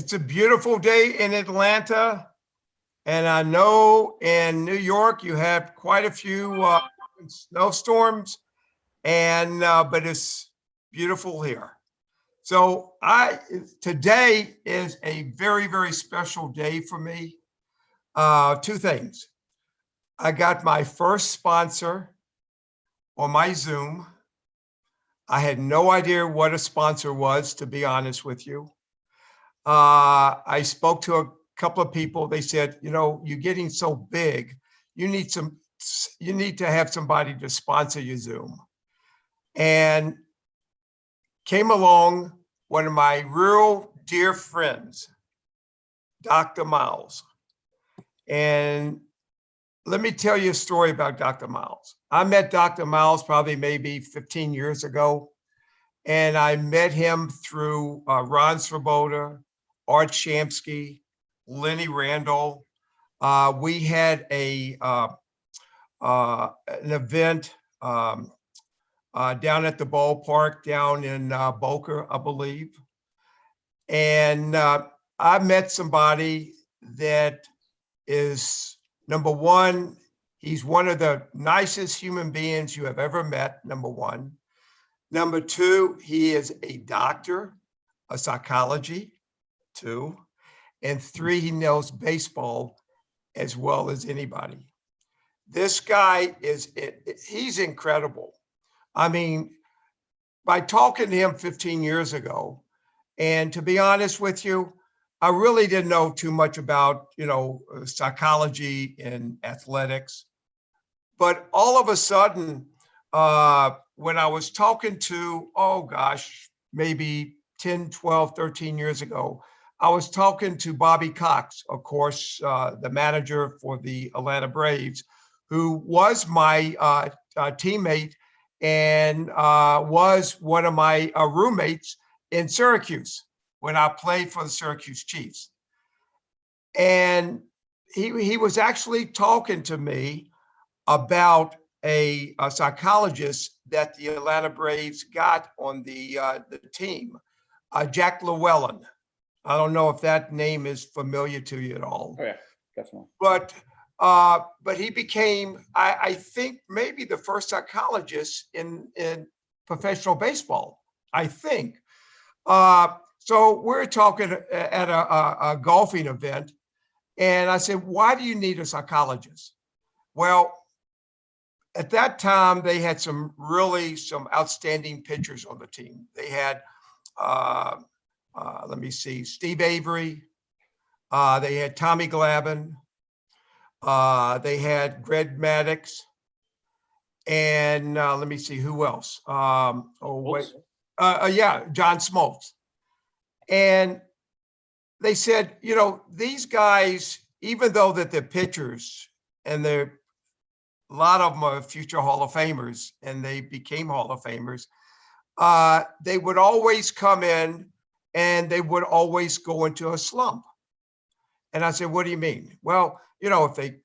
It's a beautiful day in Atlanta, and I know in New York you have quite a few snowstorms, and but it's beautiful here. So today is a very special day for me. Two things. I got my first sponsor on my Zoom. I had no idea what a sponsor was, to be honest with you. I spoke to a couple of people. They said, you're getting so big, you need to have somebody to sponsor your Zoom. And came along one of my real dear friends, Dr. Miles. And let me tell you a story about Dr. Miles. I met Dr. Miles probably maybe 15 years ago. And I met him through Ron Swoboda, Art Shamsky, Lenny Randall. We had an event down at the ballpark down in Boca, I believe. And I met somebody that is, number one, he's one of the nicest human beings you have ever met, number one. Number two, he is a doctor of psychology, two. And three, he knows baseball as well as anybody. This guy he's incredible. I mean, by talking to him 15 years ago, and to be honest with you, I really didn't know too much about, psychology and athletics. But all of a sudden, when I was talking to, maybe 10, 12, 13 years ago, I was talking to Bobby Cox, of course, the manager for the Atlanta Braves, who was my teammate and was one of my roommates in Syracuse when I played for the Syracuse Chiefs. And he was actually talking to me about a psychologist that the Atlanta Braves got on the team, Jack Llewellyn. I don't know if that name is familiar to you at all. Oh yeah, definitely. But he became, I think, maybe the first psychologist in professional baseball, I think. So we're talking at a golfing event, and I said, why do you need a psychologist? Well, at that time, they had some outstanding pitchers on the team. They had, let me see, Steve Avery. They had Tommy Glavine. They had Greg Maddux. And let me see, who else? John Smoltz. And they said, these guys, even though that they're pitchers and a lot of them are future Hall of Famers, and they became Hall of Famers, they would always come in and they would always go into a slump. And I said, what do you mean? Well, if they,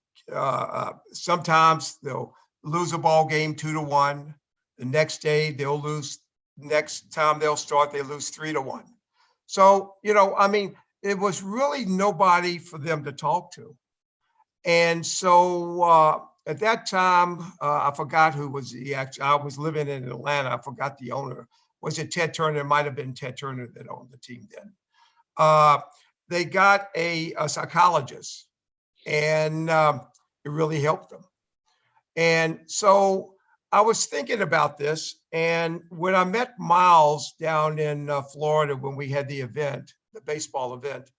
sometimes they'll lose a ball game 2-1. The next day they'll lose, next time they'll start, they lose 3-1. So, it was really nobody for them to talk to. And so at that time, I forgot who was I was living in Atlanta. I forgot the owner. Was it Ted Turner? It might have been Ted Turner that owned the team then. They got a psychologist, and it really helped them. And so I was thinking about this. And when I met Miles down in Florida, when we had the event, the baseball event,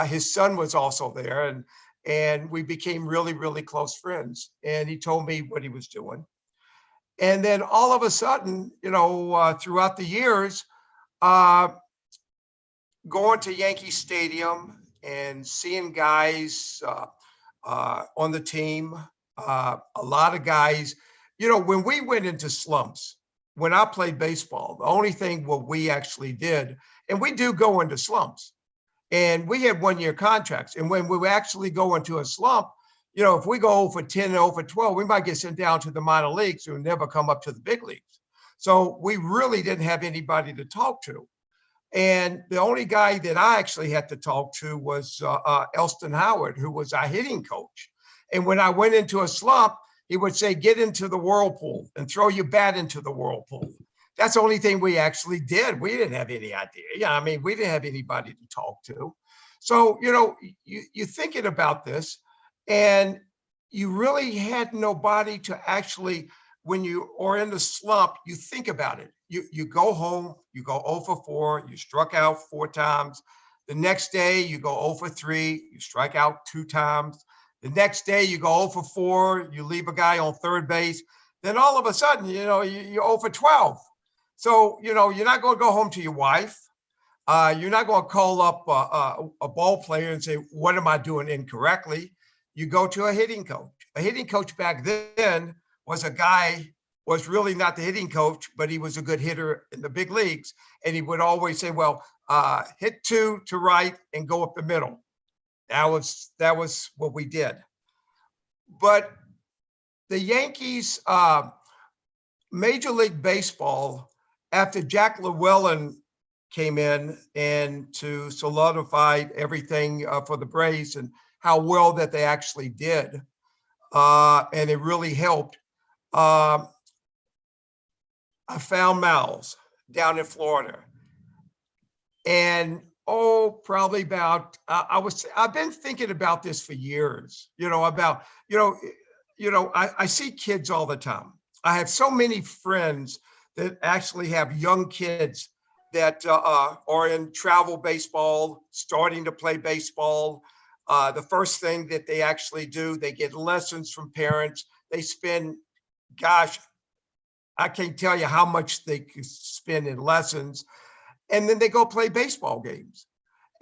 his son was also there. And we became really close friends. And he told me what he was doing. And then all of a sudden, throughout the years, going to Yankee Stadium and seeing guys on the team, a lot of guys, when we went into slumps, when I played baseball, the only thing what we actually did, and we do go into slumps, and we had 1-year contracts. And when we actually go into a slump, if we go over 10 and over 12, we might get sent down to the minor leagues or never come up to the big leagues. So we really didn't have anybody to talk to. And the only guy that I actually had to talk to was Elston Howard, who was our hitting coach. And when I went into a slump, he would say, get into the whirlpool and throw your bat into the whirlpool. That's the only thing we actually did. We didn't have any idea. Yeah, I mean, we didn't have anybody to talk to. So, you're thinking about this, and you really had nobody to actually, when you are in the slump, you think about it. You go home, you go 0 for 4, you struck out 4 times. The next day, you go 0 for 3, you strike out 2 times. The next day, you go 0 for 4, you leave a guy on third base. Then all of a sudden, you're 0 for 12. So, you're not going to go home to your wife. You're not going to call up a ball player and say, what am I doing incorrectly? You go to a hitting coach. A hitting coach back then was a guy, was really not the hitting coach, but he was a good hitter in the big leagues. And he would always say, well, hit 2 to right and go up the middle. That was what we did. But the Yankees, Major League Baseball, after Jack Llewellyn came in and to solidify everything for the Braves and how well that they actually did, and it really helped. I found Miles down in Florida, and probably about I've been thinking about this for years. I see kids all the time. I have so many friends that actually have young kids that are in travel baseball, starting to play baseball. The first thing that they actually do, they get lessons from parents. They spend, gosh, I can't tell you how much they could spend in lessons. And then they go play baseball games.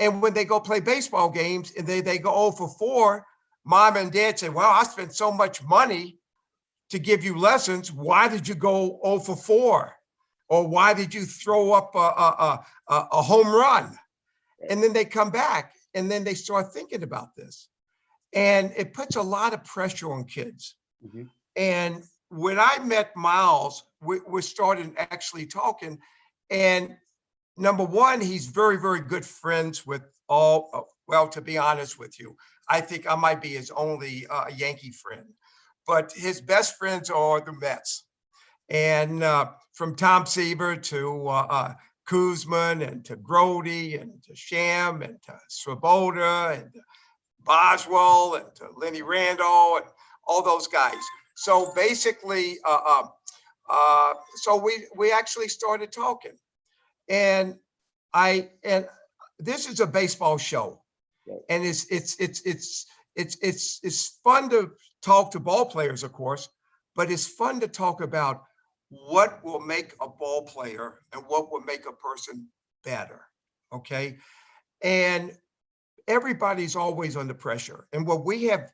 And when they go play baseball games and they go 0 for 4, mom and dad say, well, I spent so much money to give you lessons. Why did you go 0 for 4? Or why did you throw up a home run? And then they come back and then they start thinking about this. And it puts a lot of pressure on kids. Mm-hmm. And when I met Miles, we started actually talking. And number one, he's very, very good friends with all, well, to be honest with you, I think I might be his only Yankee friend. But his best friends are the Mets. And from Tom Seaver to Kuzman and to Grody and to Sham and to Swoboda and to Boswell and to Lenny Randall and all those guys. So basically, so we actually started talking, and this is a baseball show, and it's fun to talk to ball players, of course, but it's fun to talk about what will make a ball player and what will make a person better. Okay, and everybody's always under pressure, and what we have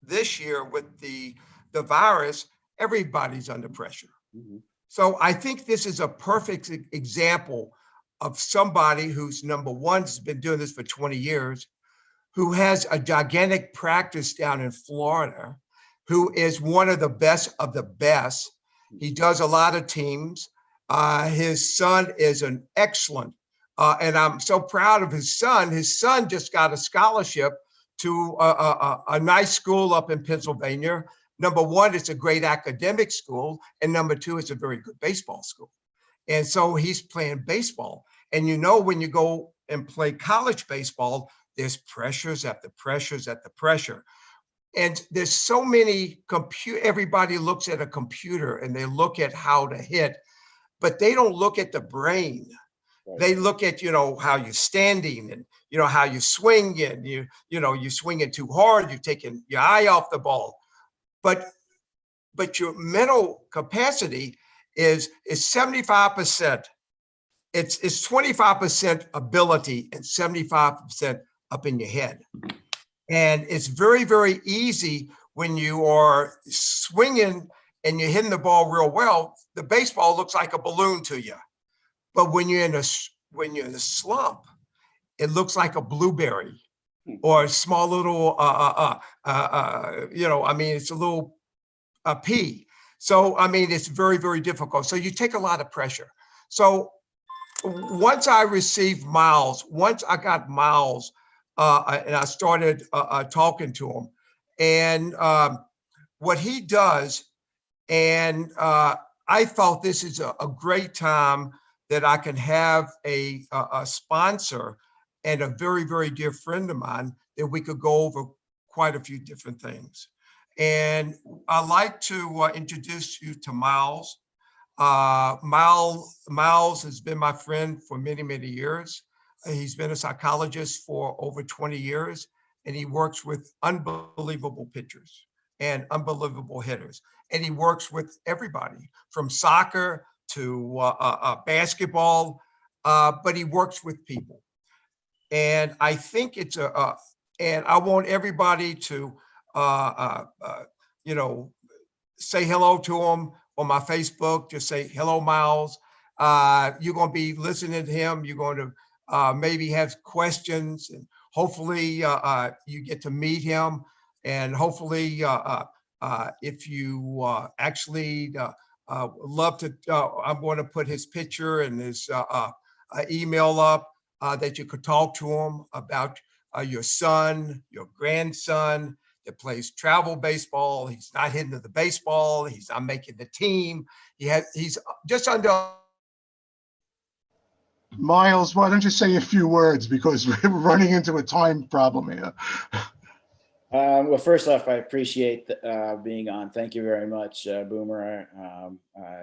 this year with the virus, everybody's under pressure. Mm-hmm. So I think this is a perfect example of somebody who's, number one, has been doing this for 20 years, who has a gigantic practice down in Florida, who is one of the best of the best. He does a lot of teams. His son is an excellent, and I'm so proud of his son. His son just got a scholarship to a nice school up in Pennsylvania. Number one, it's a great academic school. And number two, it's a very good baseball school. And so he's playing baseball. And when you go and play college baseball, there's pressures after pressures after pressure. And there's so many everybody looks at a computer and they look at how to hit, but they don't look at the brain. Right. They look at, how you're standing and, how you swing and you swing it too hard, you're taking your eye off the ball. But your mental capacity is 75%. It's 25% ability and 75% up in your head. And it's very, very easy when you are swinging and you're hitting the ball real well, the baseball looks like a balloon to you. But when you're in a slump, it looks like a blueberry or a small little, it's a little pea. So, it's very, very difficult. So you take a lot of pressure. So once I received Miles, once I got Miles, and I started talking to him, and what he does, and I thought this is a great time that I can have a sponsor and a very, very dear friend of mine that we could go over quite a few different things. And I'd like to introduce you to Miles. Miles has been my friend for many, many years. He's been a psychologist for over 20 years, and he works with unbelievable pitchers and unbelievable hitters. And he works with everybody from soccer to basketball, but he works with people. And I think it's and I want everybody to, you know, say hello to him on my Facebook. Just say, hello, Miles. You're going to be listening to him. You're going to maybe have questions, and hopefully you get to meet him. And hopefully, if you actually love to, I'm going to put his picture and his email up that you could talk to him about your son, your grandson that plays travel baseball. He's not hitting the baseball. He's not making the team. He's just under. Miles, why don't you say a few words, because we're running into a time problem here. Well, first off, I appreciate being on. Thank you very much, Boomer.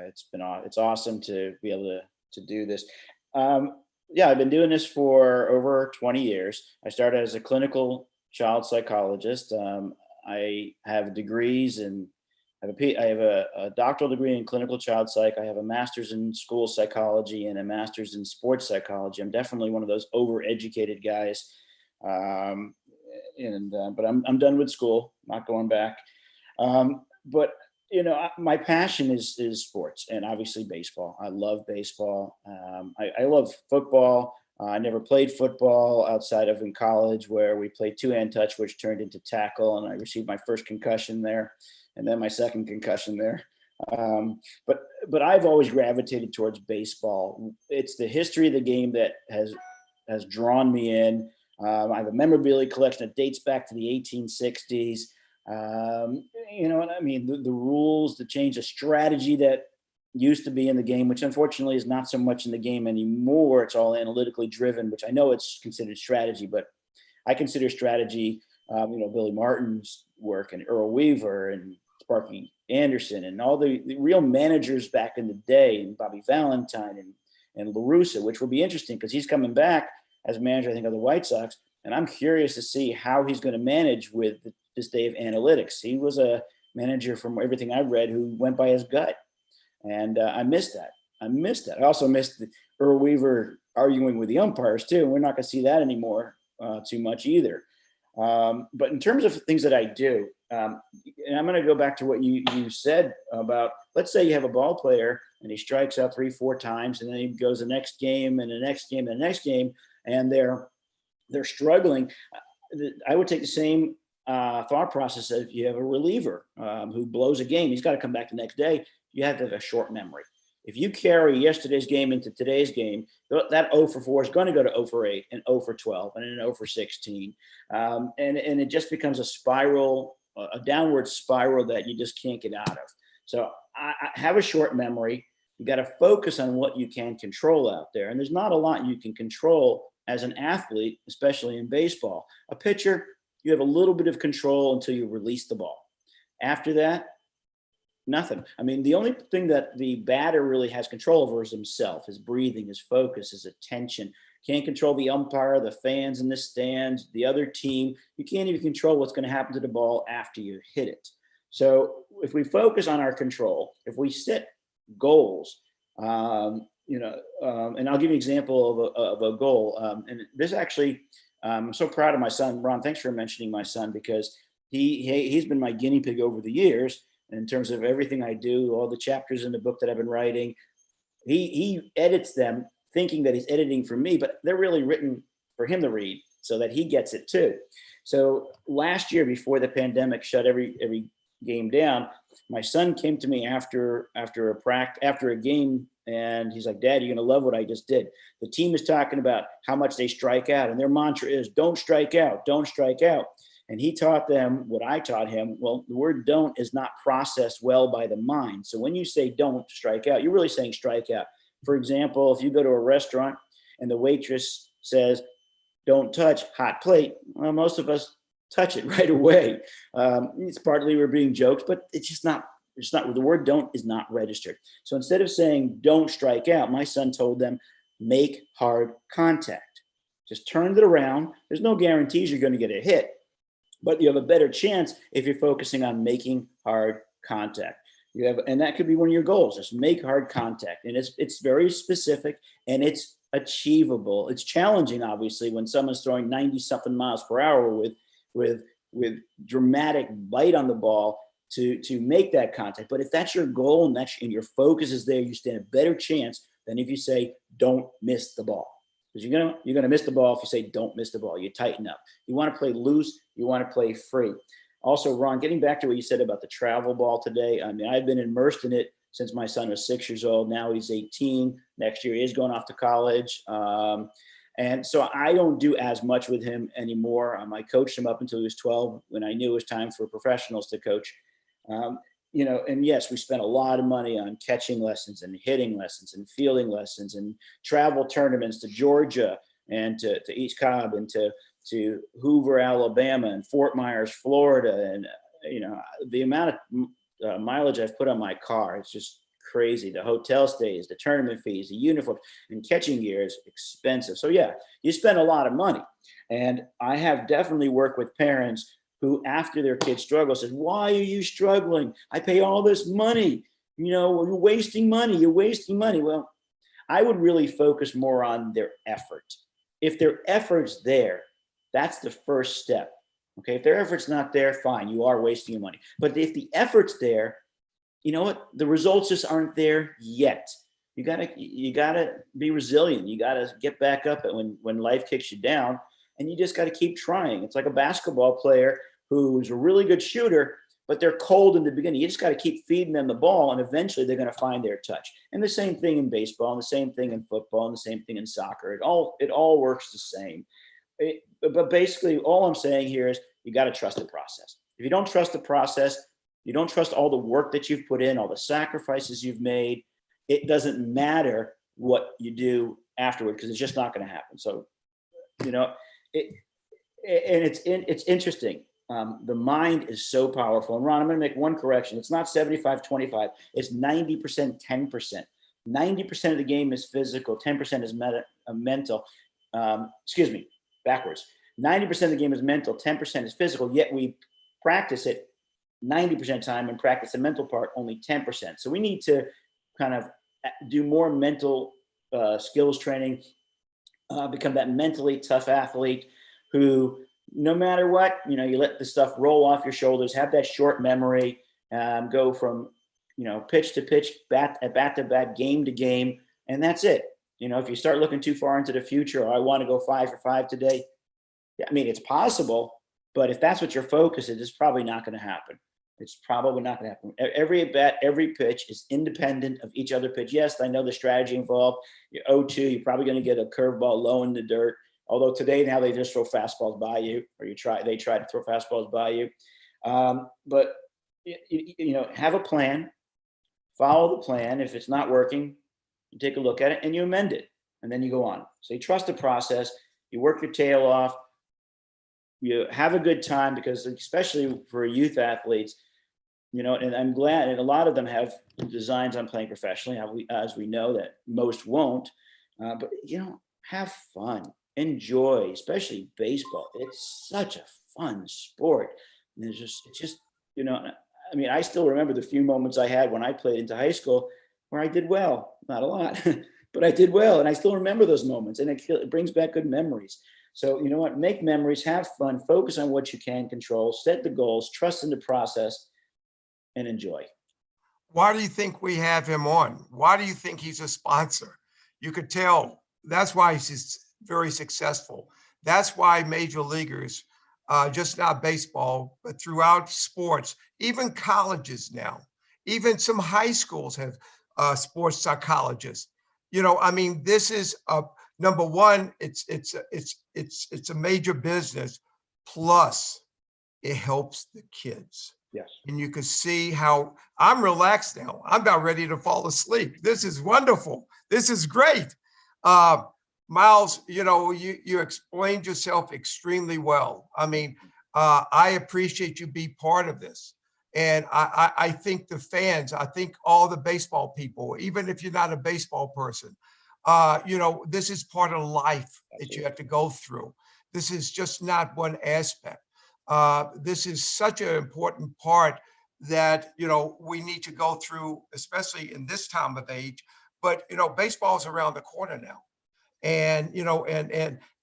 It's awesome to be able to do this. Yeah, I've been doing this for over 20 years. I started as a clinical child psychologist. I have degrees and I have a doctoral degree in clinical child psych. I have a master's in school psychology and a master's in sports psychology. I'm definitely one of those overeducated guys. But I'm done with school, not going back. But you know, my passion is sports, and obviously baseball. I love baseball. I love football. I never played football outside of in college, where we played two-hand touch, which turned into tackle, and I received my first concussion there, and then my second concussion there. But I've always gravitated towards baseball. It's the history of the game that has drawn me in. I have a memorabilia collection that dates back to the 1860s. You know what I mean? The rules, the change, the strategy that used to be in the game, which unfortunately is not so much in the game anymore. It's all analytically driven, which I know it's considered strategy, but I consider strategy, you know, Billy Martin's work and Earl Weaver and Sparky Anderson and all the real managers back in the day, and Bobby Valentine and La Russa, which will be interesting because he's coming back as manager, I think, of the White Sox. And I'm curious to see how he's going to manage with this day of analytics. He was a manager, from everything I've read, who went by his gut. And I missed that. I also missed Earl Weaver arguing with the umpires too. And we're not going to see that anymore too much either. But in terms of things that I do, and I'm going to go back to what you said about, let's say you have a ball player and he strikes out 3-4 times, and then he goes the next game and the next game and the next game, and they're struggling. I would take the same thought process as if you have a reliever who blows a game. He's got to come back the next day. You have to have a short memory. If you carry yesterday's game into today's game, that 0 for 4 is going to go to 0 for 8 and 0 for 12 and then 0 for 16. And it just becomes a spiral, a downward spiral that you just can't get out of. So I have a short memory. You got to focus on what you can control out there. And there's not a lot you can control as an athlete, especially in baseball. A pitcher, you have a little bit of control until you release the ball. After that, nothing. I mean, the only thing that the batter really has control over is himself, his breathing, his focus, his attention. Can't control the umpire, the fans in the stands, the other team. You can't even control what's going to happen to the ball after you hit it. So if we focus on our control, if we set goals, you know, and I'll give you an example of a goal. And this actually, I'm so proud of my son, Ron. Thanks for mentioning my son, because he's been my guinea pig over the years in terms of everything I do, all the chapters in the book that I've been writing. He edits them thinking that he's editing for me, but they're really written for him to read so that he gets it too. So last year, before the pandemic shut every game down, my son came to me after a game And he's like, Dad, you're going to love what I just did. The team is talking about how much they strike out. And their mantra is don't strike out, don't strike out. And he taught them what I taught him. Well, the word don't is not processed well by the mind. So when you say don't strike out, you're really saying strike out. For example, if you go to a restaurant and the waitress says, don't touch hot plate, well, most of us touch it right away. It's partly we're being jokes, but it's not, the word don't is not registered. So instead of saying don't strike out, my son told them, make hard contact. Just turn it around. There's no guarantees you're going to get a hit, but you have a better chance if you're focusing on making hard contact. And that could be one of your goals, just make hard contact. And it's very specific and it's achievable. It's challenging, obviously, when someone's throwing 90 something miles per hour with dramatic bite on the ball to make that contact. But if that's your goal and your focus is there, you stand a better chance than if you say, don't miss the ball. Because you're gonna miss the ball if you say don't miss the ball. You tighten up. You want to play loose. You want to play free. Also, Ron, getting back to what you said about the travel ball today, I mean, I've been immersed in it since my son was 6 years old. Now he's 18. Next year he is going off to college. And so I don't do as much with him anymore. I coached him up until he was 12 when I knew it was time for professionals to coach. And yes, we spent a lot of money on catching lessons and hitting lessons and fielding lessons and travel tournaments to Georgia and to East Cobb and to Hoover, Alabama and Fort Myers, Florida. And, the amount of mileage I've put on my car, it's just crazy. The hotel stays, the tournament fees, the uniform, and catching gear is expensive. So yeah, you spend a lot of money. And I have definitely worked with parents who, after their kid struggles, says, why are you struggling? I pay all this money. You're wasting money. You're wasting money. Well, I would really focus more on their effort. If their effort's there, that's the first step. Okay, if their effort's not there, fine, you are wasting your money. But if the effort's there, you know what? The results just aren't there yet. You gotta be resilient. You gotta get back up when life kicks you down, and you just gotta keep trying. It's like a basketball player who's a really good shooter, but they're cold in the beginning. You just got to keep feeding them the ball, and eventually they're going to find their touch. And the same thing in baseball, and the same thing in football, and the same thing in soccer. It all works the same. But basically, all I'm saying here is you got to trust the process. If you don't trust the process, you don't trust all the work that you've put in, all the sacrifices you've made, it doesn't matter what you do afterward, because it's just not going to happen. So, it's interesting. The mind is so powerful. And Ron, I'm going to make one correction. It's not 75-25. It's 90%, 10%. 90% of the game is physical. 10% is mental. Backwards. 90% of the game is mental. 10% is physical. Yet we practice it 90% of the time and practice the mental part only 10%. So we need to kind of do more mental skills training, become that mentally tough athlete who, no matter what, you let the stuff roll off your shoulders, have that short memory, go from, pitch to pitch, bat to bat, game to game. And that's it. If you start looking too far into the future, or I want to go 5 for 5 today. I mean, it's possible, but if that's what your focus is, it's probably not going to happen. It's probably not going to happen. Every at bat, every pitch is independent of each other pitch. Yes, I know the strategy involved. You're 0-2, you're probably going to get a curveball low in the dirt. Although today now they just throw fastballs by you, or they try to throw fastballs by you. But have a plan, follow the plan. If it's not working, you take a look at it and you amend it, and then you go on. So you trust the process. You work your tail off. You have a good time, because especially for youth athletes, and I'm glad, and a lot of them have designs on playing professionally, as we know that most won't. But have fun. Enjoy, especially baseball. It's such a fun sport. And I still remember the few moments I had when I played into high school where I did well, not a lot, but I did well. And I still remember those moments, and it brings back good memories. So, make memories, have fun, focus on what you can control, set the goals, trust in the process, and enjoy. Why do you think we have him on? Why do you think he's a sponsor? You could tell that's why he's very successful. That's why major leaguers, just not baseball, but throughout sports, even colleges now, even some high schools have sports psychologist. I mean, this is number one. It's a major business. Plus, it helps the kids. Yes. And you can see how I'm relaxed now. I'm about ready to fall asleep. This is wonderful. This is great. Miles, you explained yourself extremely well. I mean, I appreciate you be part of this. And I think the fans, I think all the baseball people, even if you're not a baseball person, this is part of life that you have to go through. This is just not one aspect. This is such an important part that, we need to go through, especially in this time of age. But, baseball's around the corner now. And,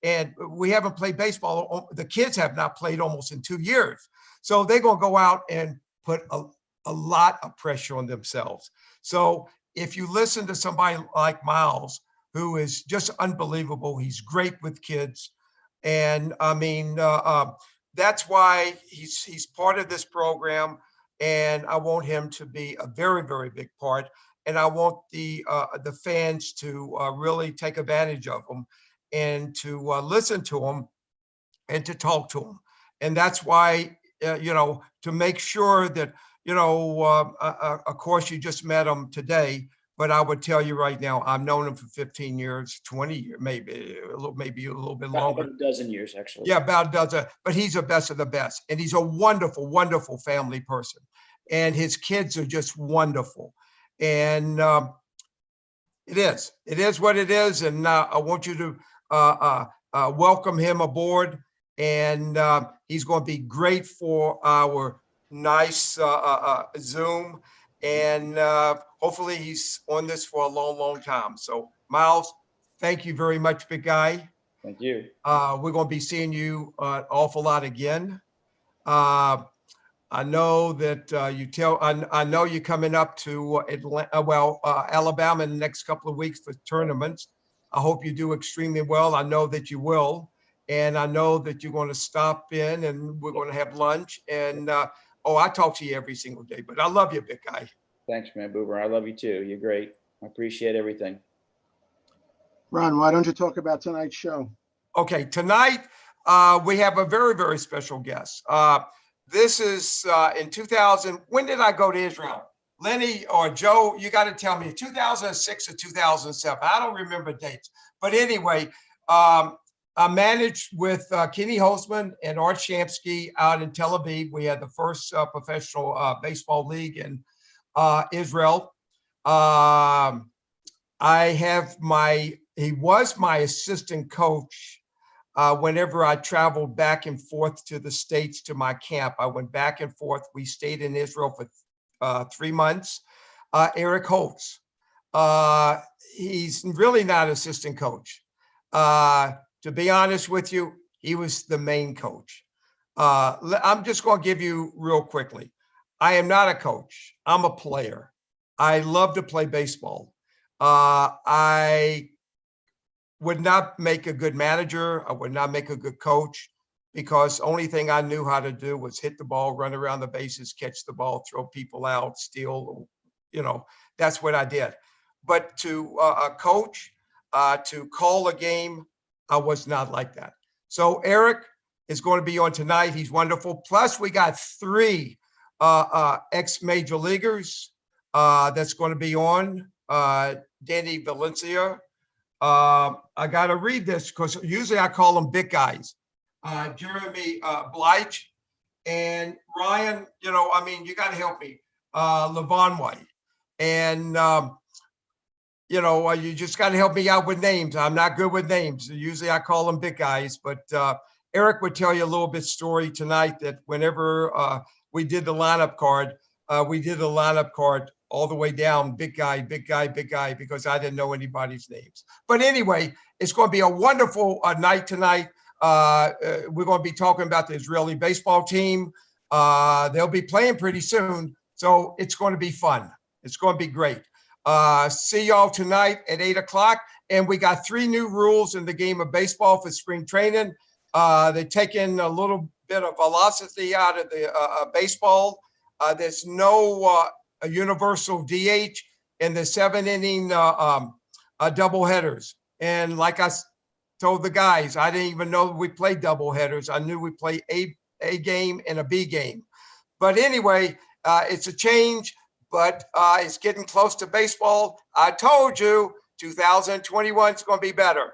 and we haven't played baseball. The kids have not played almost in 2 years. So they're going to go out and put a lot of pressure on themselves. So if you listen to somebody like Miles, who is just unbelievable, he's great with kids. And I mean, that's why he's part of this program. And I want him to be a very, very big part. And I want the fans to really take advantage of him and to listen to him and to talk to him. And that's why, to make sure that, of course, you just met him today, but I would tell you right now, I've known him for 15 years, 20 years, maybe a little bit longer. About a dozen years, actually. Yeah, about a dozen, but he's the best of the best. And he's a wonderful, wonderful family person. And his kids are just wonderful. And it is what it is. And I want you to welcome him aboard. And he's going to be great for our nice Zoom. And hopefully he's on this for a long, long time. So Miles, thank you very much, big guy. Thank you. We're going to be seeing you an awful lot again. I know that I know you're coming up to Alabama in the next couple of weeks for tournaments. I hope you do extremely well. I know that you will. And I know that you're going to stop in and we're going to have lunch. And I talk to you every single day, but I love you, big guy. Thanks, man, Boober. I love you too. You're great. I appreciate everything. Ron, why don't you talk about tonight's show? Okay, tonight we have a very, very special guest. This is in 2000. When did I go to Israel? Lenny or Joe, you got to tell me, 2006 or 2007. I don't remember dates. But anyway, I managed with Kenny Holzman and Art Shamsky out in Tel Aviv. We had the first professional baseball league in Israel. He was my assistant coach whenever I traveled back and forth to the States to my camp. I went back and forth. We stayed in Israel for 3 months. Eric Holtz. He's really not assistant coach. To be honest with you, he was the main coach. I'm just going to give you real quickly. I am not a coach. I'm a player. I love to play baseball. I would not make a good manager. I would not make a good coach because the only thing I knew how to do was hit the ball, run around the bases, catch the ball, throw people out, steal, that's what I did. But to coach, to call a game, I was not like that. So Eric is going to be on tonight. He's wonderful. Plus we got 3 ex-major leaguers that's going to be on. Danny Valencia. I got to read this because usually I call them big guys. Jeremy Blige and Ryan, you got to help me. Levon White. And, you just got to help me out with names. I'm not good with names. Usually I call them big guys, but Eric would tell you a little bit story tonight that whenever we did the lineup card, all the way down, big guy, because I didn't know anybody's names. But anyway, it's going to be a wonderful night tonight. We're going to be talking about the Israeli baseball team. They'll be playing pretty soon, so it's going to be fun. It's going to be great. See y'all tonight at 8 o'clock. And we got 3 new rules in the game of baseball for spring training. They're taking a little bit of velocity out of the baseball. There's no a universal DH. in the 7-inning double headers. And like told the guys, I didn't even know we played double headers. I knew we played a game and a B game. But anyway, it's a change, but it's getting close to baseball. I told you 2021 is going to be better.